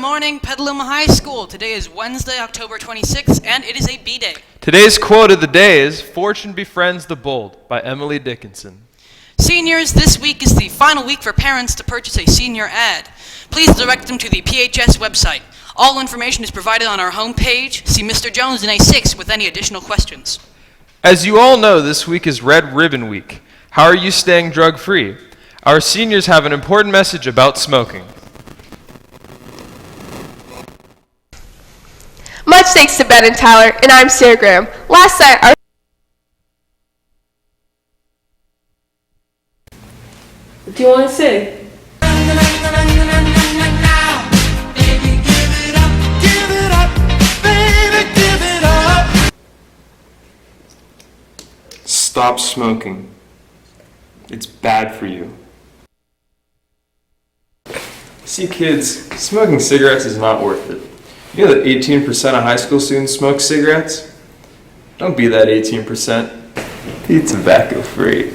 morning, Petaluma High School. Today is Wednesday, October 26th, and it is a B-Day. Today's quote of the day is, "Fortune befriends the bold," by Emily Dickinson. Seniors, this week is the final week for parents to purchase a senior ad. Please direct them to the PHS website. All information is provided on our homepage. See Mr. Jones in A6 with any additional questions. As you all know, this week is Red Ribbon Week. How are you staying drug-free? Our seniors have an important message about smoking. Much thanks to Ben and Tyler, and I'm Sarah Graham. Last night, our... What do you want to say? Stop smoking. It's bad for you. See, kids, smoking cigarettes is not worth it. You know that 18% of high school students smoke cigarettes? Don't be that 18%. Be tobacco free.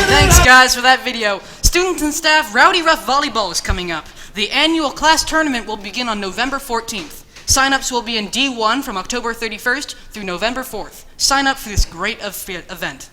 Thanks, guys, for that video. Students and staff, Rowdy Rough Volleyball is coming up. The annual class tournament will begin on November 14th. Sign-ups will be in D1 from October 31st through November 4th. Sign up for this great event.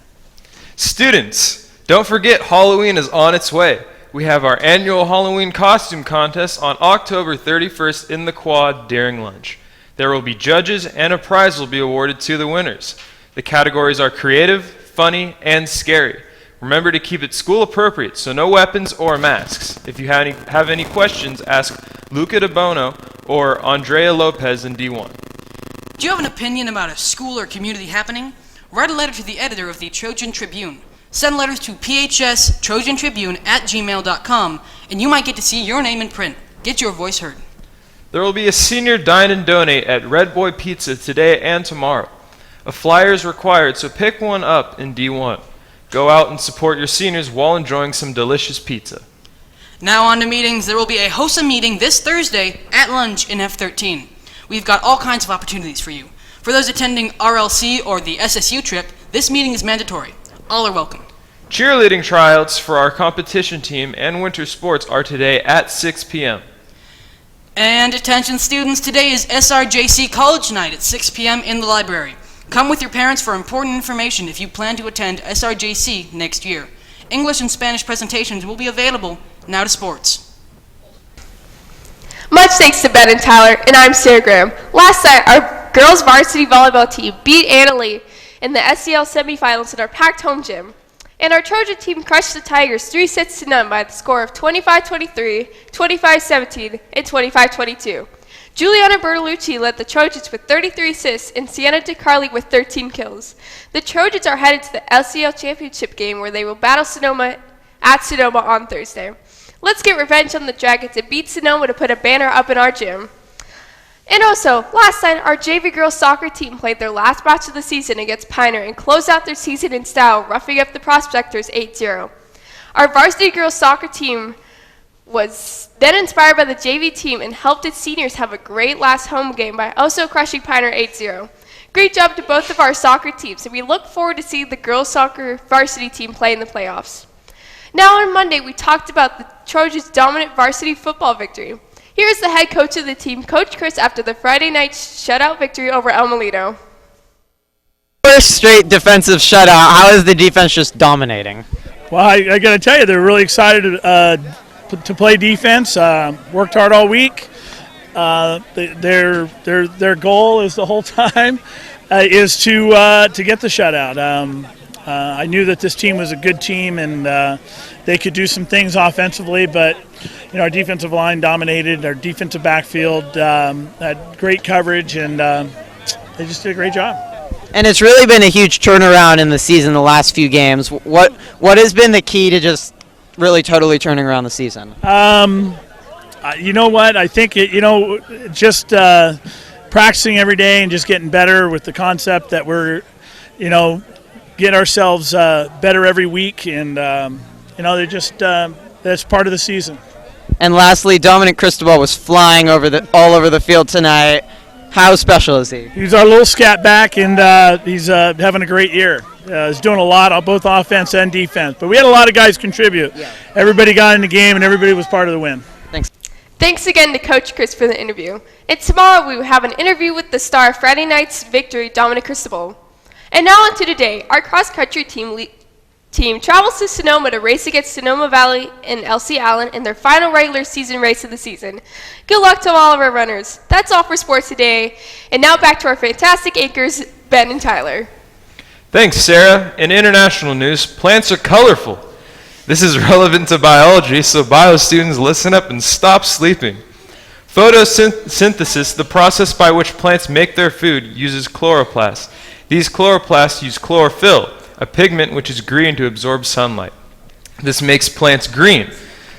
Students, don't forget Halloween is on its way. We have our annual Halloween costume contest on October 31st in the quad during lunch. There will be judges and a prize will be awarded to the winners. The categories are creative, funny, and scary. Remember to keep it school appropriate, so no weapons or masks. If you have any questions, ask Luca De Bono or Andrea Lopez in D1. Do you have an opinion about a school or community happening? Write a letter to the editor of the Trojan Tribune. Send letters to phstrojantribune@gmail.com, and you might get to see your name in print. Get your voice heard. There will be a senior dine and donate at Red Boy Pizza today and tomorrow. A flyer is required, so pick one up in D1. Go out and support your seniors while enjoying some delicious pizza. Now on to meetings. There will be a HOSA meeting this Thursday at lunch in F13. We've got all kinds of opportunities for you. For those attending RLC or the SSU trip, this meeting is mandatory. All are welcome. Cheerleading tryouts for our competition team and winter sports are today at 6 p.m. And attention students, today is SRJC College Night at 6 p.m. in the library. Come with your parents for important information if you plan to attend SRJC next year. English and Spanish presentations will be available. Now to sports. Much thanks to Ben and Tyler, and I'm Sarah Graham. Last night, our girls varsity volleyball team beat Anna Lee in the SCL semifinals at our packed home gym. And our Trojan team crushed the Tigers 3-0 by the score of 25-23, 25-17, and 25-22. Juliana Bertolucci led the Trojans with 33 assists and Sienna DeCarli with 13 kills. The Trojans are headed to the LCL championship game where they will battle Sonoma at Sonoma on Thursday. Let's get revenge on the Dragons and beat Sonoma to put a banner up in our gym. And also, last night, our JV girls soccer team played their last match of the season against Pioneer and closed out their season in style, roughing up the Prospectors 8-0. Our varsity girls soccer team was then inspired by the JV team and helped its seniors have a great last home game by also crushing Pioneer 8-0. Great job to both of our soccer teams, and we look forward to seeing the girls soccer varsity team play in the playoffs. Now on Monday, we talked about the Trojans' dominant varsity football victory. Here's the head coach of the team, Coach Chris, after the Friday night shutout victory over El Molino. First straight defensive shutout. How is the defense just dominating? Well, I got to tell you, they're really excited to play defense. Worked hard all week. Their goal is the whole time is to get the shutout. I knew that this team was a good team and they could do some things offensively, but our defensive line dominated. Our defensive backfield had great coverage, and they just did a great job. And it's really been a huge turnaround in the season, the last few games. What has been the key to just really totally turning around the season? You know what? I think just practicing every day and just getting better with the concept that we're, get ourselves better every week, and they just that's part of the season. And lastly, Dominic Cristobal was flying all over the field tonight. How special is he? He's our little scat back, and he's having a great year. He's doing a lot on both offense and defense. But we had a lot of guys contribute. Yeah. Everybody got in the game, and everybody was part of the win. Thanks. Thanks again to Coach Chris for the interview. And tomorrow we will have an interview with the star of Friday night's victory, Dominic Cristobal. And now on to today. Our cross-country team travels to Sonoma to race against Sonoma Valley and LC Allen in their final regular season race of the season. Good luck to all of our runners. That's all for sports today. And now back to our fantastic anchors, Ben and Tyler. Thanks, Sarah. In international news, plants are colorful. This is relevant to biology, so bio students listen up and stop sleeping. Photosynthesis, the process by which plants make their food, uses chloroplasts. These chloroplasts use chlorophyll, a pigment which is green to absorb sunlight. This makes plants green.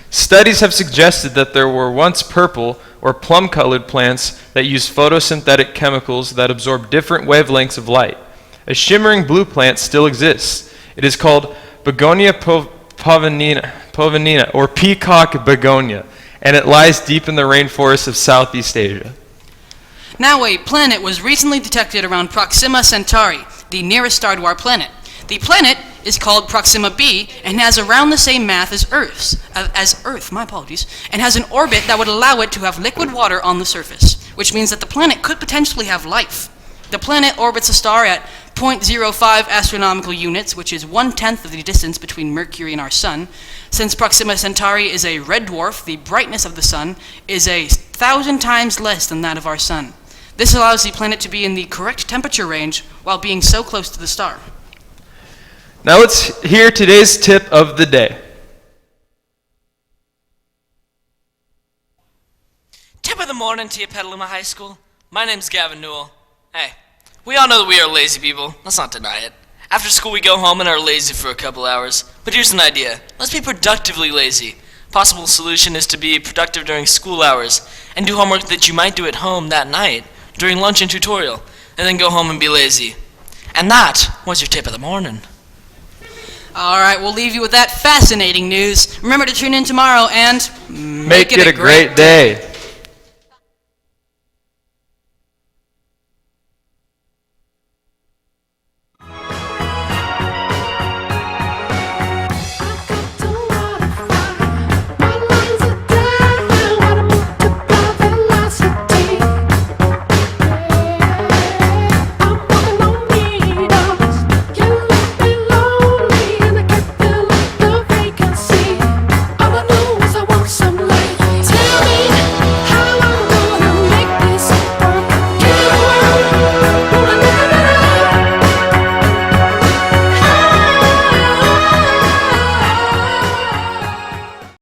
Studies have suggested that there were once purple or plum-colored plants that use photosynthetic chemicals that absorb different wavelengths of light. A shimmering blue plant still exists. It is called Begonia povanina, or peacock begonia, and it lies deep in the rainforests of Southeast Asia. Now, a planet was recently detected around Proxima Centauri, the nearest star to our planet. The planet is called Proxima b and has around the same mass as Earth, and has an orbit that would allow it to have liquid water on the surface, which means that the planet could potentially have life. The planet orbits a star at 0.05 astronomical units, which is 1/10 of the distance between Mercury and our Sun. Since Proxima Centauri is a red dwarf, the brightness of the Sun is 1,000 times less than that of our Sun. This allows the planet to be in the correct temperature range while being so close to the star. Now let's hear today's tip of the day. Tip of the morning to you, Petaluma High School. My name's Gavin Newell. Hey, we all know that we are lazy people. Let's not deny it. After school, we go home and are lazy for a couple hours. But here's an idea. Let's be productively lazy. Possible solution is to be productive during school hours and do homework that you might do at home that night during lunch and tutorial, and then go home and be lazy. And that was your tip of the morning. All right, we'll leave you with that fascinating news. Remember to tune in tomorrow and Make it a great day.